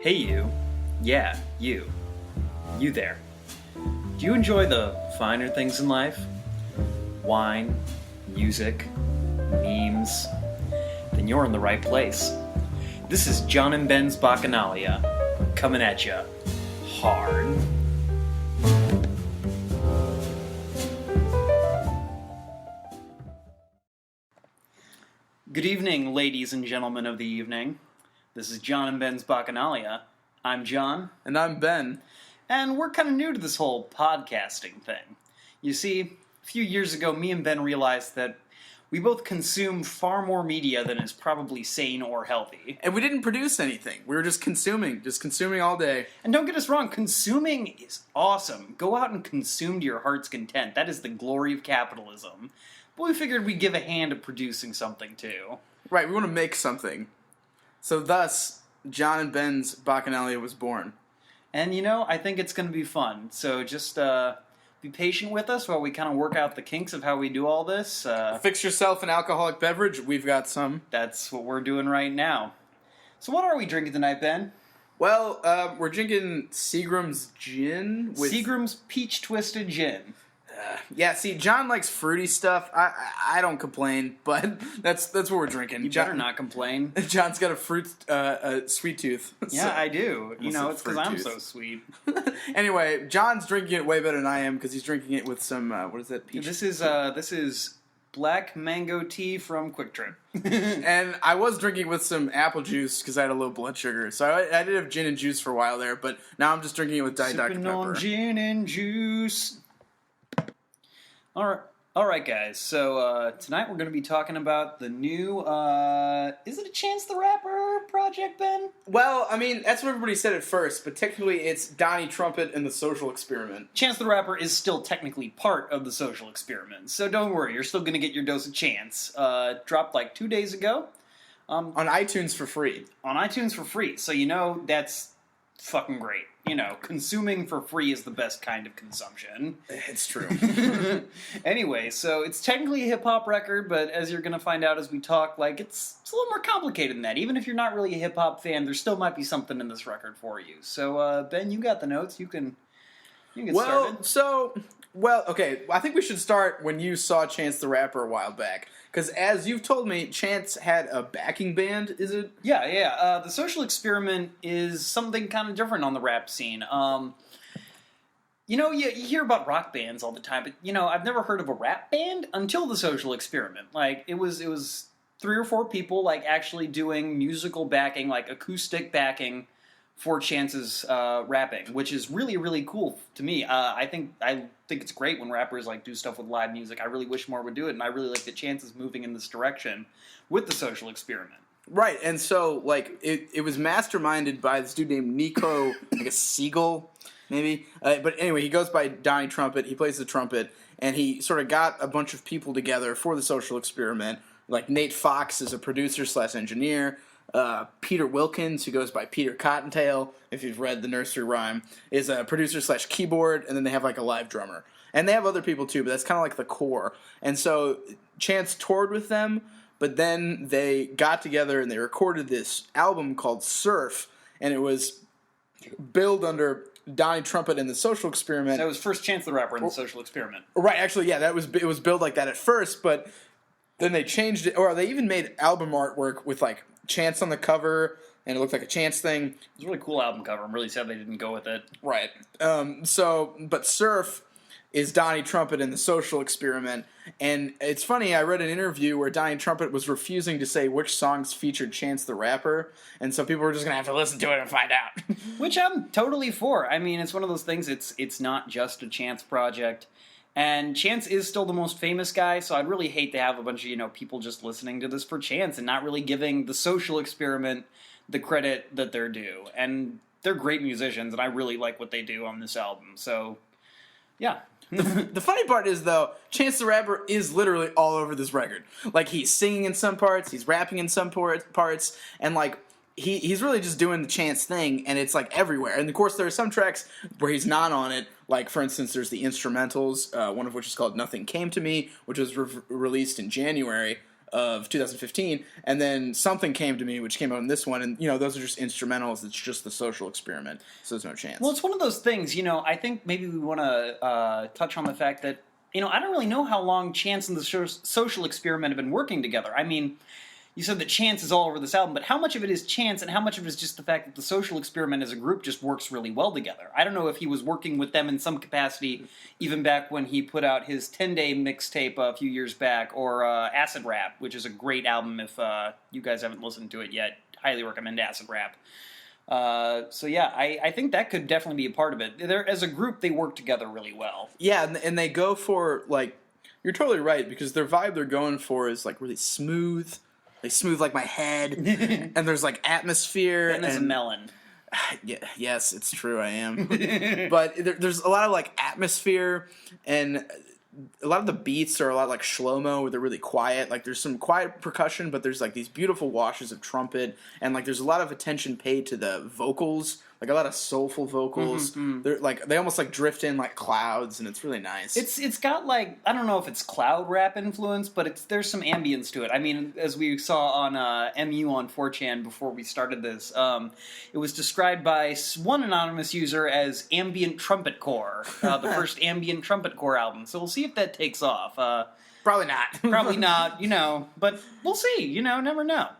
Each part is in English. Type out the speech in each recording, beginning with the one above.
Hey you. Yeah, you. You there. Do you enjoy the finer things in life? Wine, music, memes? Then you're in the right place. This is John and Ben's Bacchanalia, coming at ya hard. Good evening, ladies and gentlemen of the evening. This is John and Ben's Bacchanalia. I'm John. And I'm Ben. And we're kind of new to this whole podcasting thing. You see, a few years ago, me and Ben realized that we both consume far more media than is probably sane or healthy. And we didn't produce anything. We were just consuming all day. And don't get us wrong, consuming is awesome. Go out and consume to your heart's content. That is the glory of capitalism. But we figured we'd give a hand at producing something too. Right, we want to make something. So thus, John and Ben's Bacchanalia was born. And you know, I think it's going to be fun. So just be patient with us while we kind of work out the kinks of how we do all this. Fix yourself an alcoholic beverage. We've got some. That's what we're doing right now. So what are we drinking tonight, Ben? Well, we're drinking Seagram's gin. Seagram's Peach Twisted Gin. Yeah, see, John likes fruity stuff. I don't complain, but that's what we're drinking. You better not complain. John's got a sweet tooth. Yeah, I do. You know, it's because I'm so sweet. Anyway, John's drinking it way better than I am because he's drinking it with some, what is that? Peach? This is black mango tea from Quick Trip. And I was drinking with some apple juice because I had a low blood sugar. So I did have gin and juice for a while there, but now I'm just drinking it with Diet Dr. Pepper. On gin and juice. All right, guys. So tonight we're going to be talking about the new. Is it a Chance the Rapper project, Ben? Well, I mean that's what everybody said at first, but technically it's Donnie, Trumpet, and the Social Experiment. Chance the Rapper is still technically part of the Social Experiment, so don't worry. You're still going to get your dose of Chance. Dropped like 2 days ago. On iTunes for free. On iTunes for free. So you know that's fucking great. You know, consuming for free is the best kind of consumption. It's true. Anyway, so it's technically a hip-hop record, but as you're going to find out as we talk, like, it's a little more complicated than that. Even if you're not really a hip-hop fan, there still might be something in this record for you. So, Ben, you got the notes. You can get started. Okay, I think we should start when you saw Chance the Rapper a while back. Because as you've told me, Chance had a backing band, is it? Yeah. The Social Experiment is something kind of different on the rap scene. You know, you hear about rock bands all the time, but, you know, I've never heard of a rap band until the Social Experiment. Like, it was 3 or 4 people, like, actually doing musical backing, like, acoustic backing for Chance's rapping, which is really, really cool to me. I think it's great when rappers like do stuff with live music. I really wish more would do it, and I really like that Chance is moving in this direction with the Social Experiment. Right, and so like it was masterminded by this dude named Nico, I guess Siegel, maybe. But anyway, he goes by Donnie Trumpet. He plays the trumpet, and he sort of got a bunch of people together for the Social Experiment. Like Nate Fox is a producer/engineer. Peter Wilkins, who goes by Peter Cottontail, if you've read the nursery rhyme, is a producer/keyboard, and then they have like a live drummer. And they have other people too, but that's kind of like the core. And so Chance toured with them, but then they got together and they recorded this album called Surf, and it was billed under Donnie Trumpet and the Social Experiment. So it was first Chance the Rapper in the Social Experiment. Right, actually, yeah, it was billed like that at first, but then they changed it, or they even made album artwork with like Chance on the cover, and it looked like a Chance thing. It was a really cool album cover. I'm really sad they didn't go with it. Right. But Surf is Donnie Trumpet in the Social Experiment, and it's funny, I read an interview where Donnie Trumpet was refusing to say which songs featured Chance the Rapper, and so people were just going to have to listen to it and find out. Which I'm totally for. I mean, it's one of those things, it's not just a Chance project. And Chance is still the most famous guy, so I'd really hate to have a bunch of, people just listening to this for Chance and not really giving the Social Experiment the credit that they're due. And they're great musicians, and I really like what they do on this album. So, yeah. The funny part is, though, Chance the Rapper is literally all over this record. Like, he's singing in some parts, he's rapping in some parts, and, like, he's really just doing the Chance thing, and it's like everywhere. And of course, there are some tracks where he's not on it. Like, for instance, there's the instrumentals, one of which is called Nothing Came to Me, which was released in January. of 2015, and then Something Came to Me, which came out in this one, and those are just instrumentals. It's just the Social Experiment, so there's no chance. Well, it's one of those things. I think maybe we want to touch on the fact that I don't really know how long Chance and the Social Experiment have been working together. I mean, you said that Chance is all over this album, but how much of it is Chance and how much of it is just the fact that the Social Experiment as a group just works really well together? I don't know if he was working with them in some capacity even back when he put out his 10-day mixtape a few years back, or Acid Rap, which is a great album if you guys haven't listened to it yet. Highly recommend Acid Rap. So yeah, I think that could definitely be a part of it. As a group, they work together really well. Yeah, and they go for, you're totally right, because their vibe they're going for is, really smooth. They smooth like my head, and there's atmosphere. And there's a melon. Yeah, yes, it's true, I am. But there's a lot of atmosphere, and a lot of the beats are a lot like shlomo, where they're really quiet. There's some quiet percussion, but there's these beautiful washes of trumpet, and there's a lot of attention paid to the vocals. A lot of soulful vocals. Mm-hmm. They're they almost drift in like clouds, and it's really nice. It's got I don't know if it's cloud rap influence, but there's some ambience to it. I mean, as we saw on MU on 4chan before we started this, it was described by one anonymous user as ambient trumpet core, the first ambient trumpet core album. So we'll see if that takes off. Probably not. Probably not. But we'll see. Never know.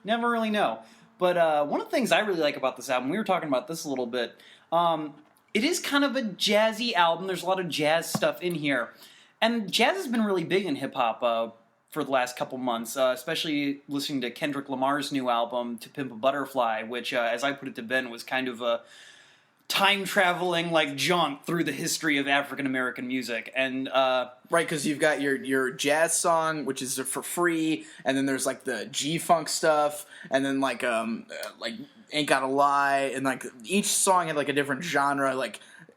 Never really know. But one of the things I really like about this album, we were talking about this a little bit, it is kind of a jazzy album. There's a lot of jazz stuff in here. And jazz has been really big in hip-hop for the last couple months, especially listening to Kendrick Lamar's new album, To Pimp a Butterfly, which, as I put it to Ben, was kind of a time-traveling jaunt through the history of African-American music. And right, because you've got your jazz song, which is for free, and then there's the G-funk stuff, and then Ain't Gotta Lie, and each song had a different genre,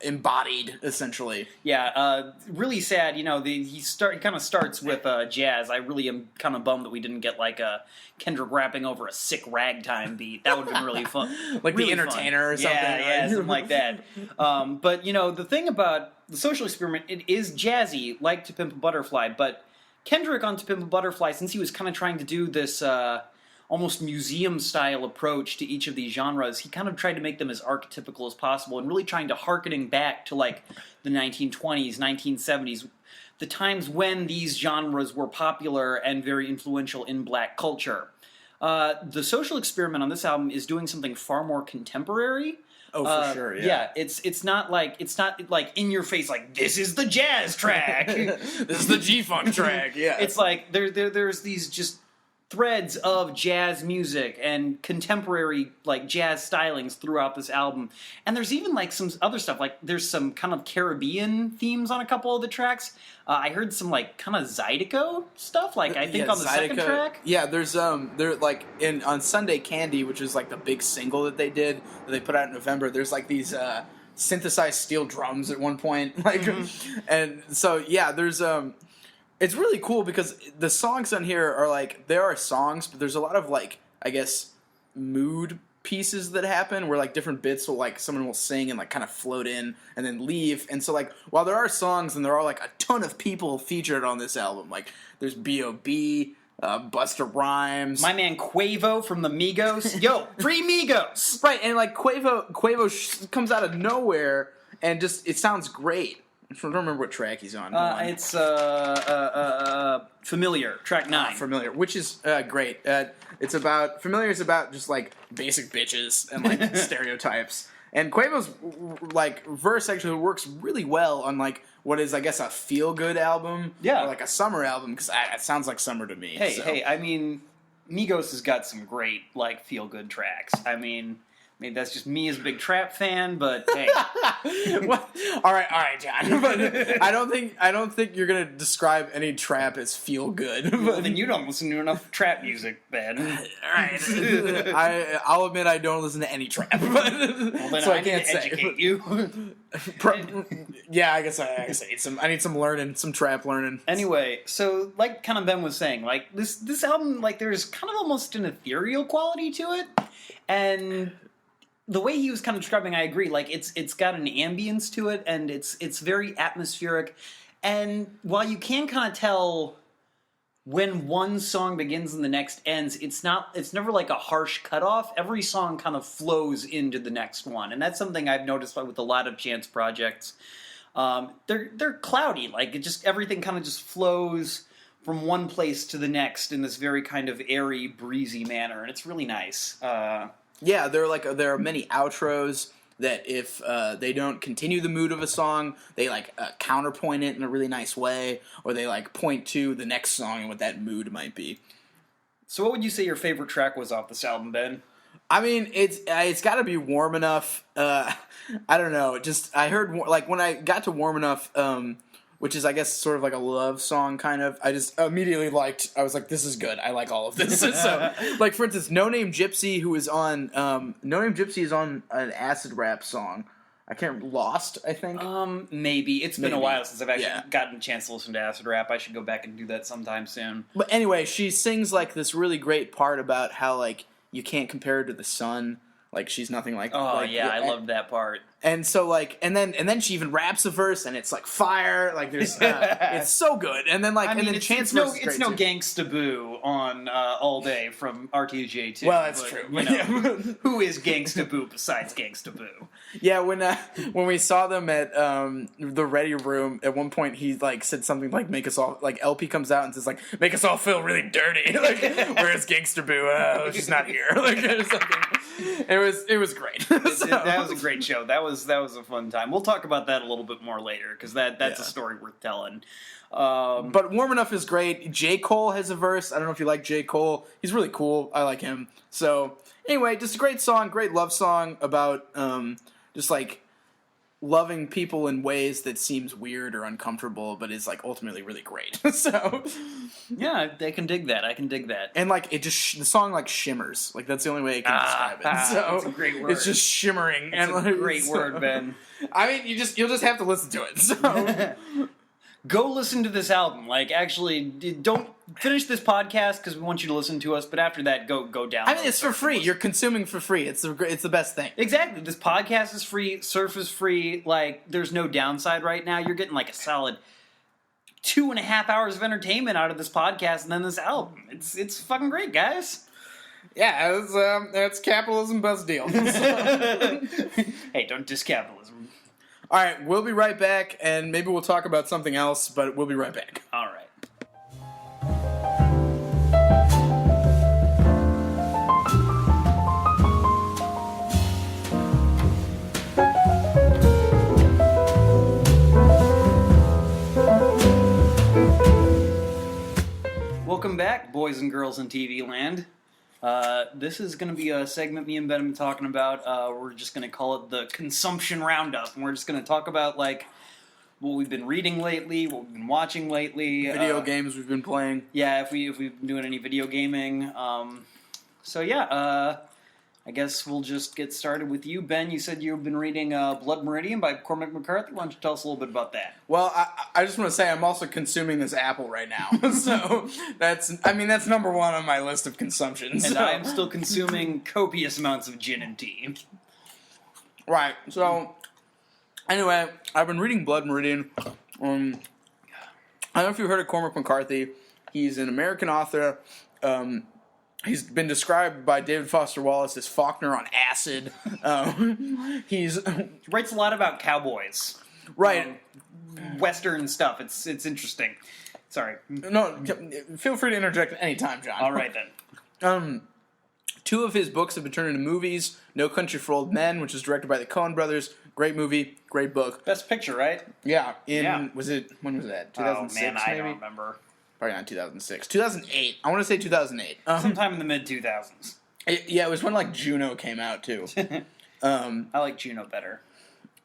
embodied, essentially. Yeah, really sad. He kind of starts with jazz. I really am kind of bummed that we didn't get a Kendrick rapping over a sick ragtime beat. That would have been really fun. Really The Entertainer or something. Yeah, something like that. But the thing about the Social Experiment, it is jazzy, like To Pimp a Butterfly. But Kendrick on To Pimp a Butterfly, since he was kind of trying to do this almost museum-style approach to each of these genres, he kind of tried to make them as archetypical as possible, and really trying to harkening back to the 1920s, 1970s, the times when these genres were popular and very influential in black culture. The Social Experiment on this album is doing something far more contemporary. Oh, for sure, yeah. Yeah, it's not in your face this is the jazz track. This is the G-funk track, yeah. It's there's these just threads of jazz music and contemporary jazz stylings throughout this album. And there's even some other stuff, there's some kind of Caribbean themes on a couple of the tracks. I heard some kind of Zydeco stuff, I think on the Zydeco, second track. Yeah, there's they're on Sunday Candy, which is the big single that they did that they put out in November. There's these synthesized steel drums at one point, and so yeah, there's it's really cool because the songs on here are there are songs, but there's a lot of I guess mood pieces that happen where different bits will someone will sing and kind of float in and then leave. And so while there are songs and there are a ton of people featured on this album, there's B.O.B., Busta Rhymes, my man Quavo from the Migos. Yo, free Migos! Right, and Quavo comes out of nowhere and just it sounds great. I don't remember what track he's on. It's Familiar, track 9. Familiar, which is great. Familiar is about just basic bitches and stereotypes. And Quavo's verse actually works really well on what is I guess a feel good album, yeah, or a summer album because it sounds like summer to me. Hey, I mean, Migos has got some great like feel-good tracks. I mean, maybe that's just me as a big trap fan, but hey. All right, John. But I don't think you're gonna describe any trap as feel good. Well, then you don't listen to enough trap music, Ben. All right. I'll admit I don't listen to any trap. But, well, then so I can't educate you. Yeah, I guess I need some learning, some trap learning. Anyway, so like kind of Ben was saying, like this album, like there's kind of almost an ethereal quality to it, and the way he was kind of describing, I agree. Like it's got an ambience to it, and it's very atmospheric. And while you can kind of tell when one song begins and the next ends, it's never like a harsh cutoff. Every song kind of flows into the next one, and that's something I've noticed with a lot of Chance projects. They're cloudy, like everything kind of just flows from one place to the next in this very kind of airy, breezy manner, and it's really nice. Yeah, there are many outros that if they don't continue the mood of a song, they counterpoint it in a really nice way, or they point to the next song and what that mood might be. So what would you say your favorite track was off this album, Ben? I mean, it's got to be Warm Enough. I don't know. I heard when I got to Warm Enough, which is, I guess, sort of like a love song, kind of. I just immediately I was like, this is good. I like all of this. So, for instance, No Name Gypsy, who is on, No Name Gypsy is on an acid rap song. I can't, Lost, I think? Maybe. It's been a while since I've actually gotten a chance to listen to acid rap. I should go back and do that sometime soon. But anyway, she sings, this really great part about how, you can't compare her to the sun. She's nothing like... Oh, yeah, I loved that part. And so, and then she even raps a verse, and it's, fire. There's... it's so good. And then, Chance verse is great, it's no too. Gangsta Boo on All Day from RTJ, too. Well, that's true. Who is Gangsta Boo besides Gangsta Boo? Yeah, when we saw them at the Ready Room, at one point he, said something make us all... LP comes out and says, make us all feel really dirty. Where's Gangsta Boo? Oh, she's not here. Or something. It was great. That was a great show. That was a fun time. We'll talk about that a little bit more later because that's a story worth telling. But Warm Enough is great. J. Cole has a verse. I don't know if you like J. Cole. He's really cool. I like him. So anyway, just a great song, great love song about just loving people in ways that seems weird or uncomfortable, but is ultimately really great. So yeah, I can dig that. And it just the song shimmers. That's the only way I can describe it. So it's a great word. It's just shimmering. It's a great word, Ben. I mean, you'll just have to listen to it. So go listen to this album. Actually, don't finish this podcast because we want you to listen to us. But after that, go down. I mean, it's for free. You're consuming for free. It's the best thing. Exactly. This podcast is free. Surf is free. There's no downside right now. You're getting a solid 2.5 hours of entertainment out of this podcast and then this album. It's fucking great, guys. Yeah, that's capitalism buzz deal. Hey, don't diss capitalism. All right, we'll be right back, and maybe we'll talk about something else, but we'll be right back. All right. Welcome back, boys and girls in TV land. This is going to be a segment me and Ben have been talking about. We're just going to call it the Consumption Roundup. And we're just going to talk about, what we've been reading lately, what we've been watching lately. Video games we've been playing. Yeah, if we've been doing any video gaming. I guess we'll just get started with you, Ben. You said you've been reading Blood Meridian by Cormac McCarthy. Why don't you tell us a little bit about that? Well, I just want to say I'm also consuming this apple right now. So that's number one on my list of consumptions. And I am still consuming copious amounts of gin and tea. Right. So anyway, I've been reading Blood Meridian. I don't know if you've heard of Cormac McCarthy. He's an American author. He's been described by David Foster Wallace as Faulkner on acid. He writes a lot about cowboys. Right. Western stuff. It's interesting. Sorry. No, feel free to interject anytime, John. All right, then. 2 of his books have been turned into movies. No Country for Old Men, which is directed by the Coen brothers. Great movie. Great book. Best picture, right? Yeah. When was that? 2006, oh, man, I maybe? don't remember. Probably not 2006. 2008. I want to say 2008. Sometime in the mid-2000s. Yeah, it was when, Juno came out, too. I like Juno better.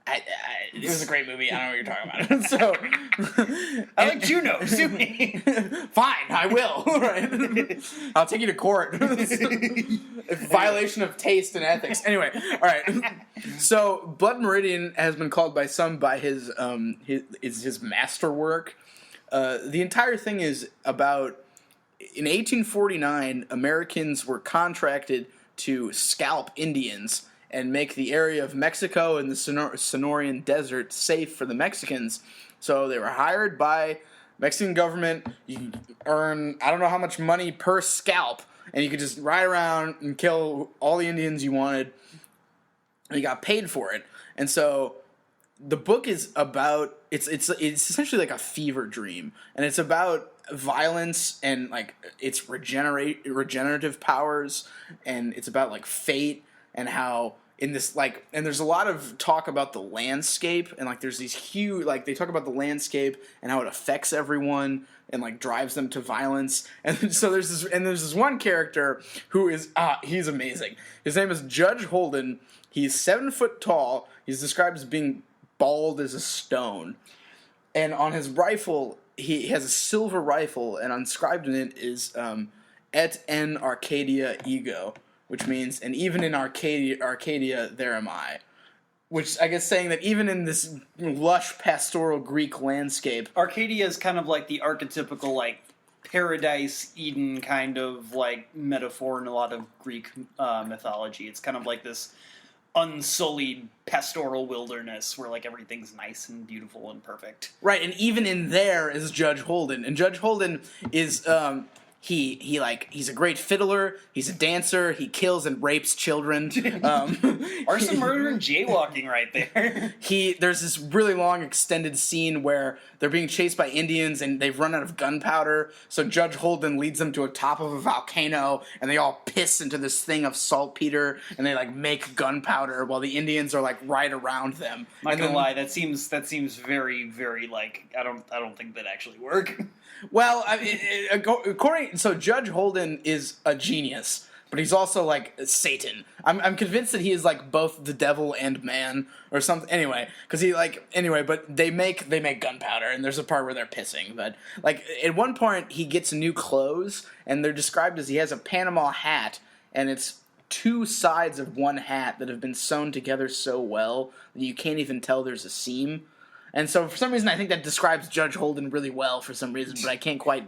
It was a great movie. I don't know what you're talking about. So, I like Juno. Sue me. Fine, I will. Right. I'll take you to court. Violation of taste and ethics. Anyway, all right. So, Blood Meridian has been called by some by his masterwork. The entire thing is about, in 1849, Americans were contracted to scalp Indians and make the area of Mexico and the Sonoran Desert safe for the Mexicans. So they were hired by Mexican government, you can earn, I don't know how much money per scalp, and you could just ride around and kill all the Indians you wanted, and you got paid for it. And so the book is about, it's essentially like a fever dream, and it's about violence and like its regenerative powers, and it's about like fate and how in this like, and there's a lot of talk about the landscape, and like there's these huge, like they talk about the landscape and how it affects everyone and like drives them to violence. And so there's this one character who is he's amazing. His name is Judge Holden. He's 7 foot tall. He's described as being bald as a stone, and on his rifle he has a silver rifle, and inscribed in it is "Et en Arcadia ego," which means, and even in Arcadia there am I. Which I guess saying that even in this lush pastoral Greek landscape, Arcadia is kind of like the archetypical like paradise Eden kind of like metaphor in a lot of Greek mythology. It's kind of like this unsullied pastoral wilderness where like everything's nice and beautiful and perfect. Right, and even in there is Judge Holden, and Judge Holden is he's a great fiddler, he's a dancer, he kills and rapes children. Arson, murder, and jaywalking right there. There's this really long extended scene where they're being chased by Indians and they've run out of gunpowder, so Judge Holden leads them to a top of a volcano, and they all piss into this thing of saltpeter, and they like make gunpowder while the Indians are like right around them. Not gonna lie, that seems very, very like I don't think that actually work. Well, so Judge Holden is a genius, but he's also like Satan. I'm convinced that he is like both the devil and man or something. But they make gunpowder, and there's a part where they're pissing. But like at one point, he gets new clothes, and they're described as he has a Panama hat, and it's two sides of one hat that have been sewn together so well that you can't even tell there's a seam. And so for some reason, I think that describes Judge Holden really well for some reason, but I can't quite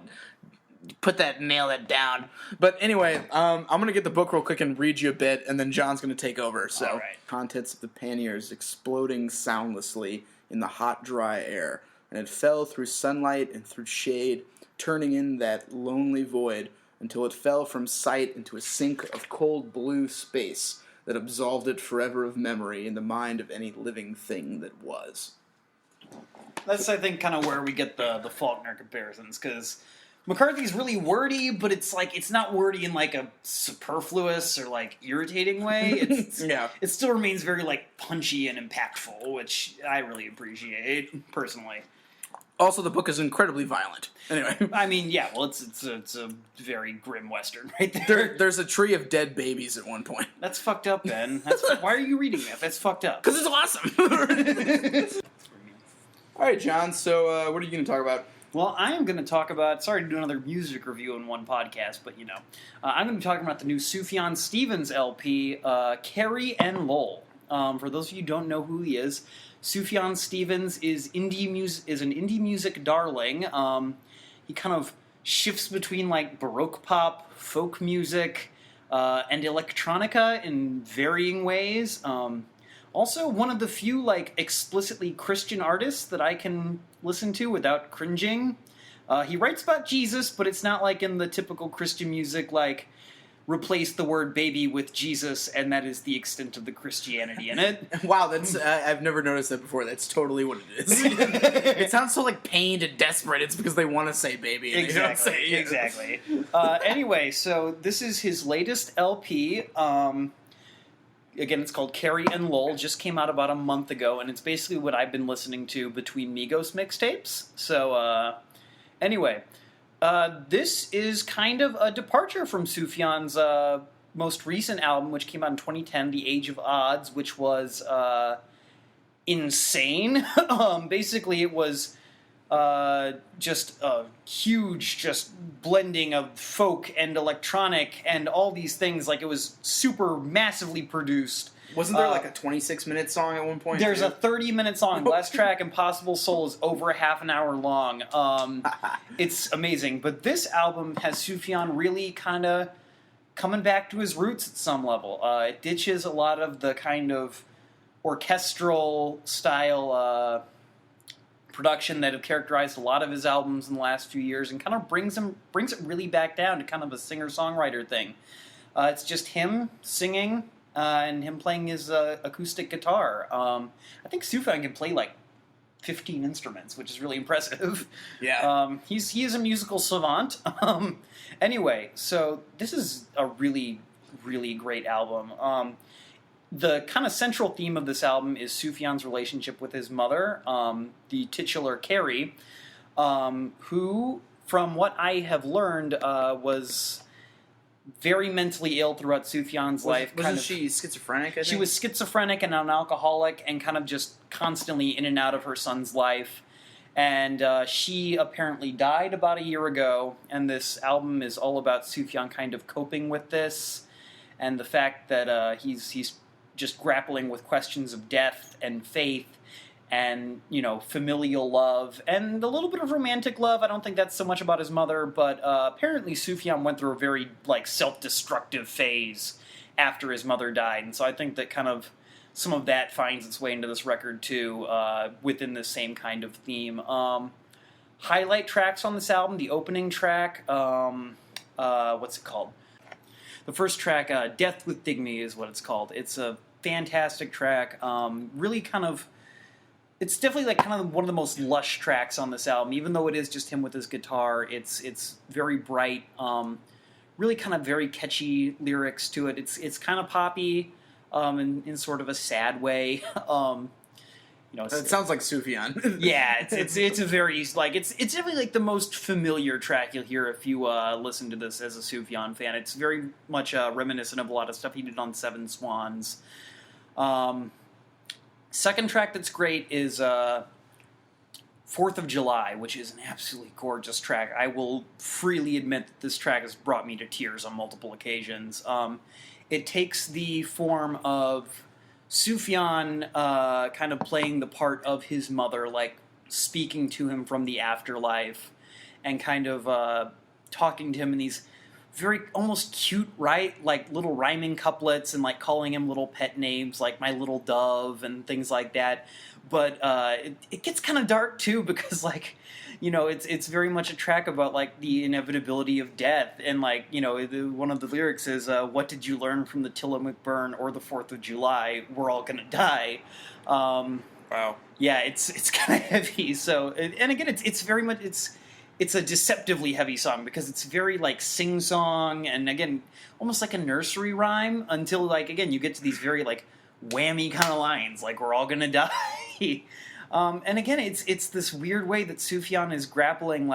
nail that down. But anyway, I'm going to get the book real quick and read you a bit, and then John's going to take over. So, all right. Contents of the panniers exploding soundlessly in the hot, dry air, and it fell through sunlight and through shade, turning in that lonely void until it fell from sight into a sink of cold blue space that absolved it forever of memory in the mind of any living thing that was. That's, I think, kind of where we get the Faulkner comparisons, because McCarthy's really wordy, but it's like it's not wordy in like a superfluous or like irritating way. It still remains very like punchy and impactful, which I really appreciate personally. Also, the book is incredibly violent. Anyway, I mean, yeah, well, it's a very grim Western right there. There's a tree of dead babies at one point. That's fucked up, Ben. Why are you reading that? That's fucked up. Because it's awesome. All right, John, so what are you going to talk about? Well, I am going to talk about, sorry to do another music review in one podcast, but I'm going to be talking about the new Sufjan Stevens LP, Carrie and Lowell. For those of you who don't know who he is, Sufjan Stevens is an indie music darling. He kind of shifts between like Baroque pop, folk music, and electronica in varying ways. Also, one of the few like explicitly Christian artists that I can listen to without cringing. He writes about Jesus, but it's not like in the typical Christian music, like replace the word baby with Jesus, and that is the extent of the Christianity in it. Wow, that's I've never noticed that before. That's totally what it is. It sounds so like pained and desperate. It's because they want to say baby. And Exactly. They don't say, Exactly. Anyway, so this is his latest LP. Again, it's called Carrie and Lowell. Just came out about a month ago, and it's basically what I've been listening to between Migos mixtapes. So, anyway, this is kind of a departure from Sufjan's most recent album, which came out in 2010, The Age of Odds, which was insane. Basically, it was just a huge blending of folk and electronic and all these things. Like, it was super massively produced. Wasn't there like a 26-minute song at one point? There's a 30-minute song. Last track, Impossible Soul, is over a half an hour long. It's amazing. But this album has Sufjan really kind of coming back to his roots at some level. It ditches a lot of the kind of orchestral style production that have characterized a lot of his albums in the last few years, and kind of brings it really back down to kind of a singer-songwriter thing. It's just him singing and him playing his acoustic guitar. I think Sufjan can play like 15 instruments, which is really impressive. Yeah. He is a musical savant. Anyway, so this is a really, really great album. The kind of central theme of this album is Sufjan's relationship with his mother, the titular Carrie, who, from what I have learned, was very mentally ill throughout Sufjan's life. Wasn't she schizophrenic, I think? She was schizophrenic and an alcoholic and kind of just constantly in and out of her son's life. And she apparently died about a year ago, and this album is all about Sufjan kind of coping with this and the fact that he's just grappling with questions of death and faith and, familial love and a little bit of romantic love. I don't think that's so much about his mother, but apparently Sufjan went through a very, self-destructive phase after his mother died. And so I think that kind of some of that finds its way into this record, too, within the same kind of theme. Highlight tracks on this album, the opening track, what's it called? The first track, Death with Dignity is what it's called. It's a fantastic track. Really kind of... It's definitely kind of one of the most lush tracks on this album. Even though it is just him with his guitar, it's very bright. Really kind of very catchy lyrics to it. It's kind of poppy in sort of a sad way. It sounds like Sufjan. Yeah, it's a very it's definitely the most familiar track you'll hear if you listen to this as a Sufjan fan. It's very much reminiscent of a lot of stuff he did on Seven Swans. Second track that's great is 4th of July, which is an absolutely gorgeous track. I will freely admit that this track has brought me to tears on multiple occasions. It takes the form of Sufjan kind of playing the part of his mother, speaking to him from the afterlife and kind of talking to him in these very almost cute, little rhyming couplets and calling him little pet names like my little dove and things like that. But it gets kind of dark too because it's very much a track about the inevitability of death and one of the lyrics is what did you learn from the Tillamook burn or the 4th of July? We're all gonna die. Wow. Yeah, it's kind of heavy. So and again, it's very much it's a deceptively heavy song because it's very sing-song and again almost like a nursery rhyme until again you get to these very whammy kind of lines we're all gonna die. And again it's this weird way that Sufjan is grappling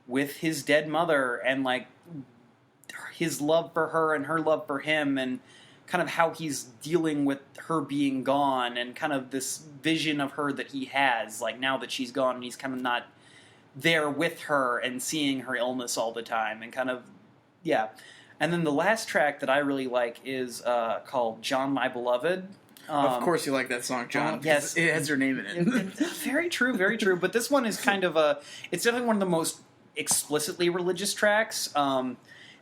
with his dead mother and his love for her and her love for him and kind of how he's dealing with her being gone and kind of this vision of her that he has now that she's gone and he's kind of not there with her and seeing her illness all the time and kind of, yeah. And then the last track that I really like is called John My Beloved. Of course you like that song, John. Yes. It has your name in it. Very true, very true. But this one is kind of it's definitely one of the most explicitly religious tracks.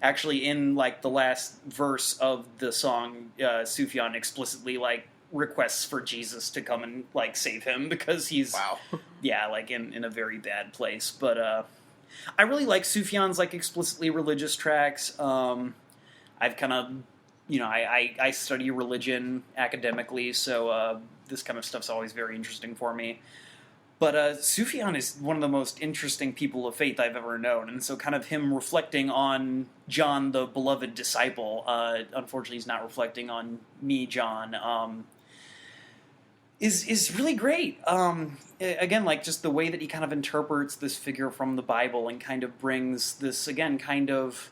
Actually, in the last verse of the song, Sufjan explicitly requests for Jesus to come and save him because he's in a very bad place. But I really like Sufjan's explicitly religious tracks. I've kind of I study religion academically, so this kind of stuff's always very interesting for me. But Sufjan is one of the most interesting people of faith I've ever known, and so kind of him reflecting on John, the beloved disciple, unfortunately he's not reflecting on me, John, is really great. Again, just the way that he kind of interprets this figure from the Bible and kind of brings this, again, kind of...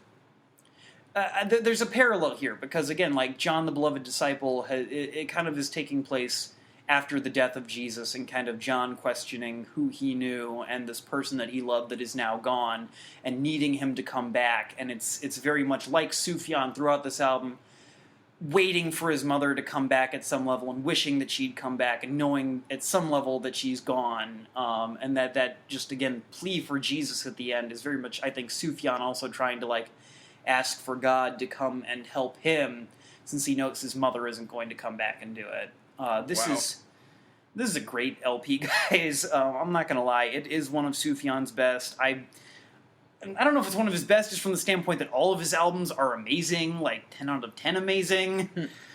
there's a parallel here, because again, John the beloved disciple, it kind of is taking place after the death of Jesus and kind of John questioning who he knew and this person that he loved that is now gone and needing him to come back. And it's very much like Sufjan throughout this album, waiting for his mother to come back at some level and wishing that she'd come back and knowing at some level that she's gone. And that just, again, plea for Jesus at the end is very much, I think, Sufjan also trying to ask for God to come and help him since he knows his mother isn't going to come back and do it. This This is a great LP, guys. I'm not gonna lie, it is one of Sufjan's best. I don't know if it's one of his best, just from the standpoint that all of his albums are amazing, like 10 out of 10 amazing.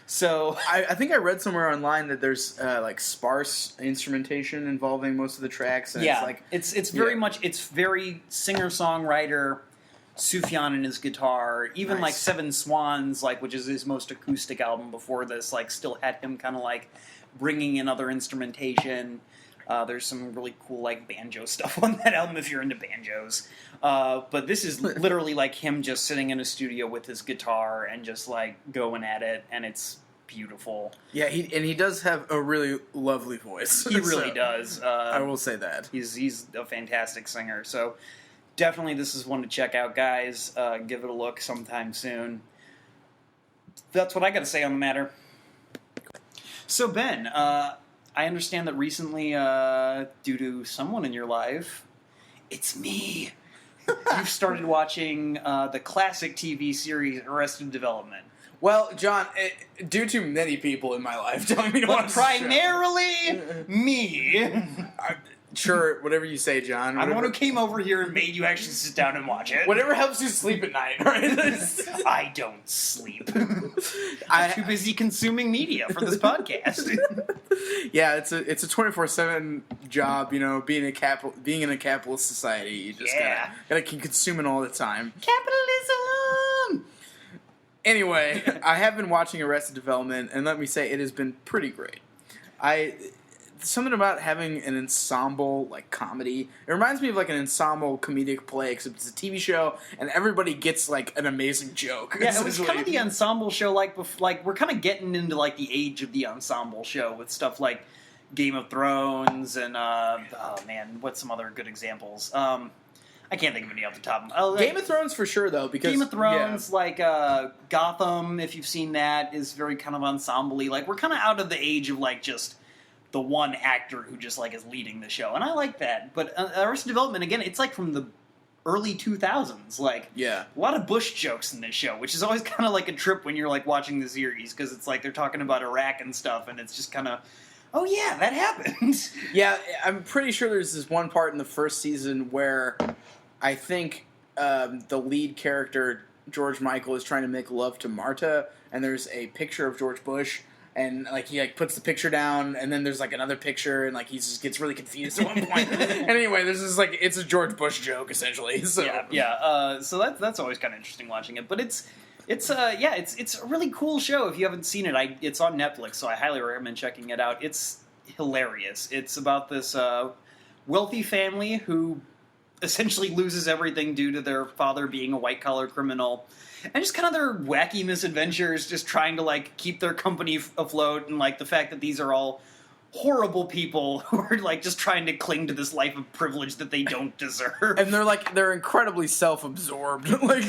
So I think I read somewhere online that there's like sparse instrumentation involving most of the tracks. And yeah, it's very much very singer-songwriter. Sufjan and his guitar, even like Seven Swans, like which is his most acoustic album before this, like still had him kind of like bringing in other instrumentation. There's some really cool like banjo stuff on that album if you're into banjos. But this is literally like him just sitting in a studio with his guitar and just like going at it, and it's beautiful. Yeah, he does have a really lovely voice. He really does. I will say that. He's a fantastic singer. So definitely this is one to check out, guys. Give it a look sometime soon. That's what I got to say on the matter. So Ben, I understand that recently, due to someone in your life, it's me. You've started watching the classic TV series Arrested Development. Well, John, due to many people in my life telling me to watch primarily me. Sure, whatever you say, John. I'm the one who came over here and made you actually sit down and watch it. Whatever helps you sleep at night, right? I don't sleep. I'm too busy consuming media for this podcast. Yeah, it's a 24/7 job, you know, being in a capitalist society. You just gotta keep consuming all the time. Capitalism! Anyway, I have been watching Arrested Development, and let me say, it has been pretty great. Something about having an ensemble, like, comedy. It reminds me of, like, an ensemble comedic play, except it's a TV show, and everybody gets, like, an amazing joke. Yeah, it was kind of the ensemble show, like we're kind of getting into, like, the age of the ensemble show with stuff like Game of Thrones and, oh, man, what's some other good examples? I can't think of any off the top. Game of Thrones for sure, though, because... Game of Thrones, like, Gotham, if you've seen that, is very kind of ensemble-y. Like, we're kind of out of the age of, like, just the one actor who just, like, is leading the show. And I like that. But Arrested Development, again, it's, like, from the early 2000s. Like, a lot of Bush jokes in this show, which is always kind of like a trip when you're, like, watching the series, because it's, like, they're talking about Iraq and stuff, and it's just kind of, oh, yeah, that happened. Yeah, I'm pretty sure there's this one part in the first season where I think the lead character, George Michael, is trying to make love to Marta, and there's a picture of George Bush, and like he like puts the picture down, and then there's like another picture, and like he just gets really confused at one point. And anyway, there's this like it's a George Bush joke essentially. So so that's always kind of interesting watching it, but it's a really cool show. If you haven't seen it, it's on Netflix, so I highly recommend checking it out. It's hilarious. It's about this wealthy family who essentially loses everything due to their father being a white-collar criminal. And just kind of their wacky misadventures, just trying to, like, keep their company afloat, and, like, the fact that these are all horrible people who are, like, just trying to cling to this life of privilege that they don't deserve. And they're incredibly self-absorbed. Like,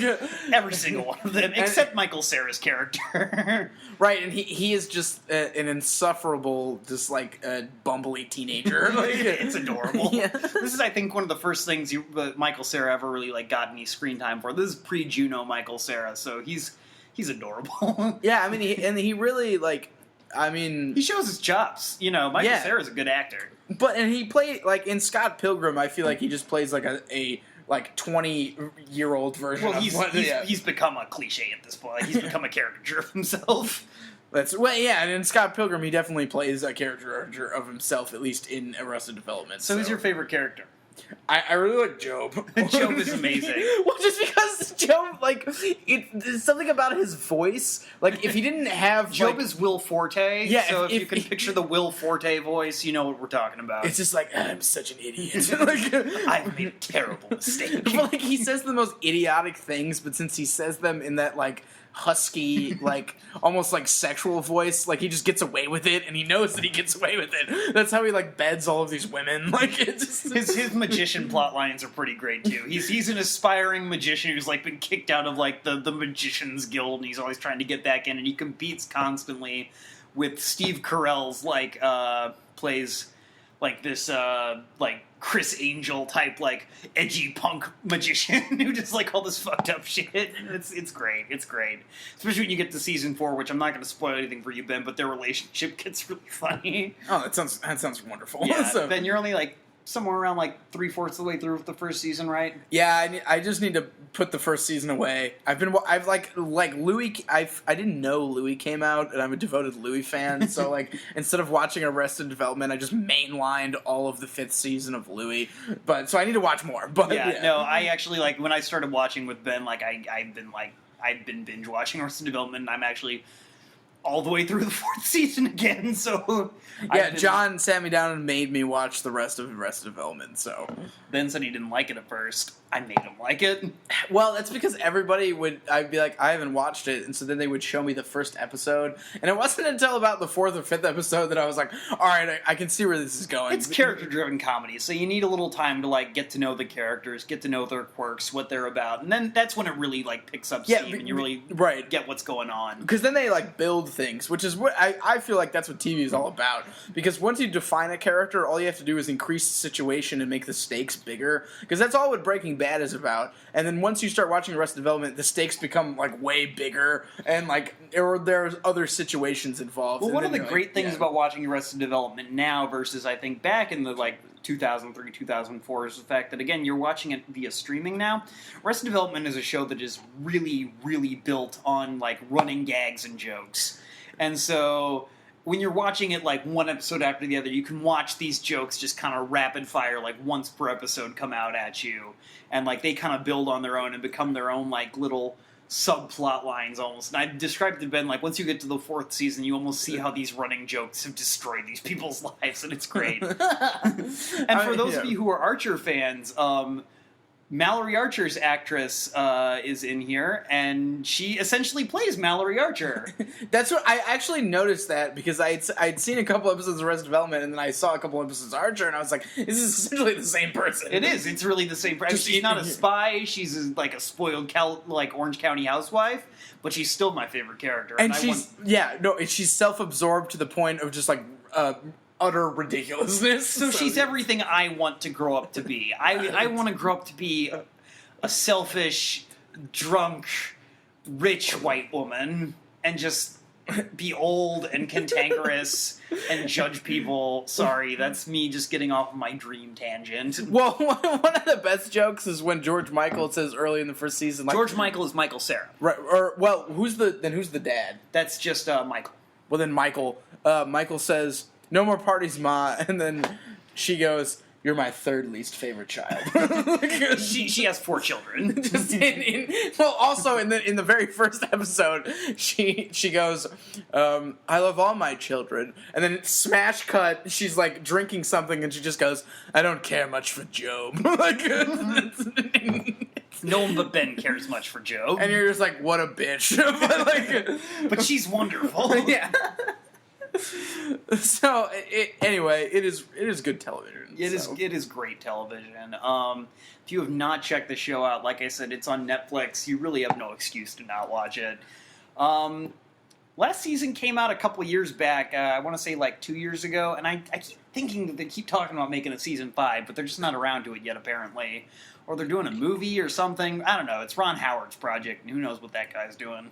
every single one of them, except Michael Cera's character. Right, and he is just an insufferable, just, like, bumbly teenager. Like, it's adorable. Yeah. This is, I think, one of the first things Michael Cera ever really, like, got any screen time for. This is pre-Juno Michael Cera, so he's adorable. Yeah, I mean, he really, like, he shows his chops. You know, Michael Cera's a good actor. And he played, like, in Scott Pilgrim, I feel like he just plays, like, a 20-year-old version of he's become a cliche at this point. Like, he's become a caricature of himself. And in Scott Pilgrim, he definitely plays a caricature of himself, at least in Arrested Development. So who's your favorite character? I really like Job. Job is amazing. Well, just because Job, like, there's something about his voice. Like, if he didn't have... Job like, is Will Forte, yeah, so if you can picture the Will Forte voice, you know what we're talking about. It's just like, I'm such an idiot. Like, I've made a terrible mistake. But, like, he says the most idiotic things, but since he says them in that, like, husky, like, almost, like, sexual voice, like, he just gets away with it, and he knows that he gets away with it. That's how he, like, beds all of these women. Like, it's just... His magician plot lines are pretty great, too. He's an aspiring magician who's, like, been kicked out of, like, the Magician's Guild, and he's always trying to get back in, and he competes constantly with Steve Carell's, like, plays... like this like Chris Angel type like edgy punk magician who does like all this fucked up shit. It's great. It's great, especially when you get to season 4, which I'm not going to spoil anything for you, Ben, but their relationship gets really funny. Oh, that sounds wonderful. Yeah, So, Ben, you're only like somewhere around like 3/4 of the way through with the first season, right? yeah, I just need to put the first season away. I've like Louis. I didn't know Louis came out, and I'm a devoted Louis fan. So like instead of watching Arrested Development, I just mainlined all of the 5th season of Louis. But so I need to watch more. But Yeah, no, I actually like when I started watching with Ben, like I've been binge watching Arrested Development, and I'm actually all the way through the 4th season again. So yeah, John sat me down and made me watch the rest of Arrested Development. So Ben said he didn't like it at first. I made him like it. well, that's because everybody I'd be like, I haven't watched it, and so then they would show me the first episode, and it wasn't until about the 4th or 5th episode that I was like, all right, I can see where this is going. It's character-driven comedy, so you need a little time to like get to know the characters, get to know their quirks, what they're about, and then that's when it really like picks up steam, and you really get what's going on. Because then they like build things, which is what I feel like that's what TV is all about. Because once you define a character, all you have to do is increase the situation and make the stakes bigger. Because that's all what Breaking Bad is about. And then once you start watching Arrested Development, the stakes become like way bigger, and like there's other situations involved. Well, one of the great things about watching Arrested Development now versus I think back in the like 2003, 2004 is the fact that, again, you're watching it via streaming now. Arrested Development is a show that is really, really built on like running gags and jokes. And so when you're watching it like one episode after the other, you can watch these jokes just kind of rapid fire, like once per episode come out at you. And like they kind of build on their own and become their own like little subplot lines almost. And I described to Ben, like once you get to the 4th season, you almost see how these running jokes have destroyed these people's lives, and it's great. And for those of you who are Archer fans, Mallory Archer's actress is in here, and she essentially plays Mallory Archer. That's what I actually noticed that because I'd seen a couple episodes of Arrested Development, and then I saw a couple episodes of Archer, and I was like, this is essentially the same person. It is. It's really the same person. She's not a spy. She's like a spoiled like Orange County housewife, but she's still my favorite character. And she's self-absorbed to the point of just like utter ridiculousness. So she's everything I want to grow up to be. I want to grow up to be a selfish, drunk, rich white woman and just be old and cantankerous and judge people. Sorry, that's me just getting off of my dream tangent. Well, one of the best jokes is when George Michael says early in the first season, like, George Michael is Michael Cera. Right? Or well, who's the dad? That's just Michael. Well, then Michael says, "No more parties, Ma," and then she goes, "You're my 3rd least favorite child." she has 4 children. Also in the very first episode, she goes, "I love all my children," and then smash cut. She's like drinking something, and she just goes, "I don't care much for Job." No one but Ben cares much for Job, and you're just like, "What a bitch!" But she's wonderful. Yeah. So anyway, it is good television. It is great television. If you have not checked the show out, like I said, it's on Netflix. You really have no excuse to not watch it. Last season came out a couple years back. I want to say like 2 years ago, and I keep thinking that they keep talking about making a season 5, but they're just not around to it yet, apparently. Or they're doing a movie or something. I don't know. It's Ron Howard's project, and who knows what that guy's doing.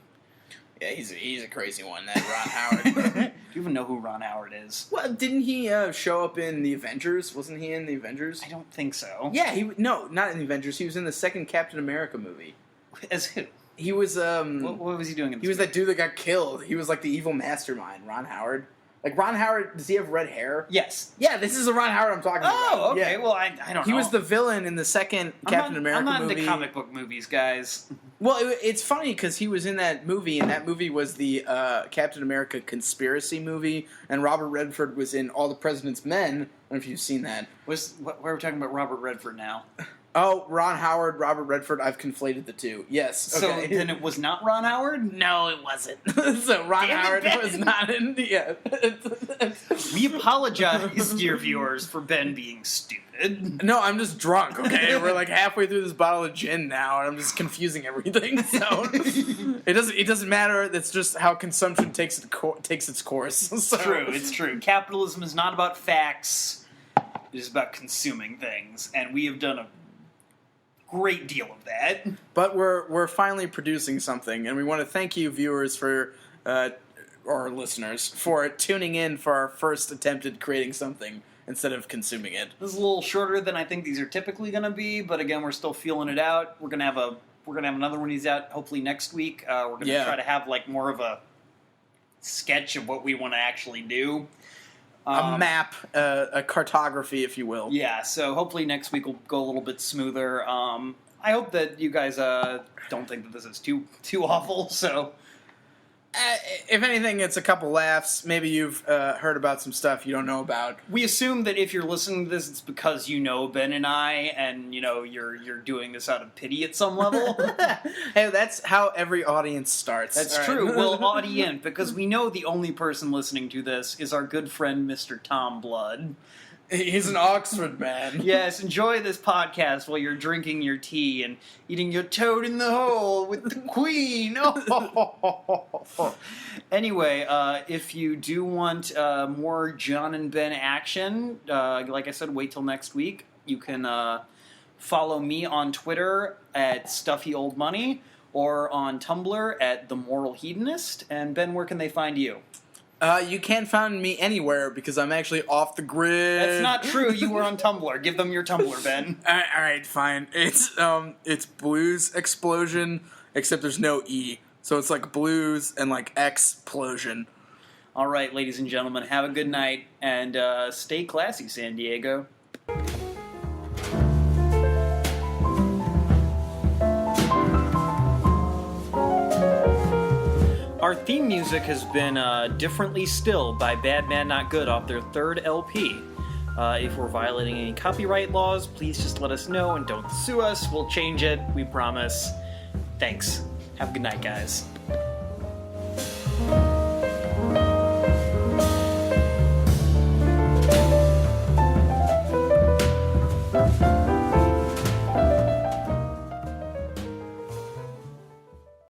Yeah, he's a crazy one, that Ron Howard. Do you even know who Ron Howard is? Well, didn't he show up in the Avengers? Wasn't he in the Avengers? I don't think so. Yeah, not in the Avengers. He was in the second Captain America movie. As who? He was What was he doing in this He was that dude that got killed. He was like the evil mastermind, Ron Howard. Like, Ron Howard, does he have red hair? Yes. Yeah, this is the Ron Howard I'm talking about. Oh, okay. Yeah. Well, I don't know. He was the villain in the second Captain America movie. I'm not into comic book movies, guys. Well, it's funny because he was in that movie, and that movie was the Captain America conspiracy movie, and Robert Redford was in All the President's Men. I don't know if you've seen that. Why are we talking about Robert Redford now? Oh, Ron Howard, Robert Redford, I've conflated the two. Yes. Okay. So then it was not Ron Howard? No, it wasn't. So Ron Howard was not in the... Yeah. We apologize, dear viewers, for Ben being stupid. No, I'm just drunk, okay? We're like halfway through this bottle of gin now, and I'm just confusing everything. So it doesn't matter. That's just how consumption takes its course. So. It's true. Capitalism is not about facts. It is about consuming things, and we have done a great deal of that. But we're finally producing something, and we want to thank you, viewers, for or listeners, for tuning in for our first attempt at creating something instead of consuming it. This is a little shorter than I think these are typically going to be, but again, we're still feeling it out. We're gonna have another one of these out hopefully next week. We're gonna try to have like more of a sketch of what we want to actually do. A map, a cartography, if you will. Yeah, so hopefully next week will go a little bit smoother. I hope that you guys don't think that this is too awful, so... If anything, it's a couple laughs. Maybe you've heard about some stuff you don't know about. We assume that if you're listening to this, it's because you know Ben and I, and you're doing this out of pity at some level. Hey, that's how every audience starts. That's true. Well, audience, because we know the only person listening to this is our good friend Mr. Tom Blood. He's an Oxford man. Yes, enjoy this podcast while you're drinking your tea and eating your toad in the hole with the Queen. Anyway, if you do want more John and Ben action, like I said, wait till next week. You can follow me on Twitter at StuffyOldMoney or on Tumblr at The Moral Hedonist. And Ben, where can they find you? You can't find me anywhere because I'm actually off the grid. That's not true. You were on Tumblr. Give them your Tumblr, Ben. All right, fine. It's Blues Explosion, except there's no E. So it's like blues and like explosion. All right, ladies and gentlemen, have a good night and stay classy, San Diego. Our theme music has been Differently Still by Bad Man Not Good off their third LP. If we're violating any copyright laws, please just let us know and don't sue us. We'll change it, we promise. Thanks. Have a good night, guys.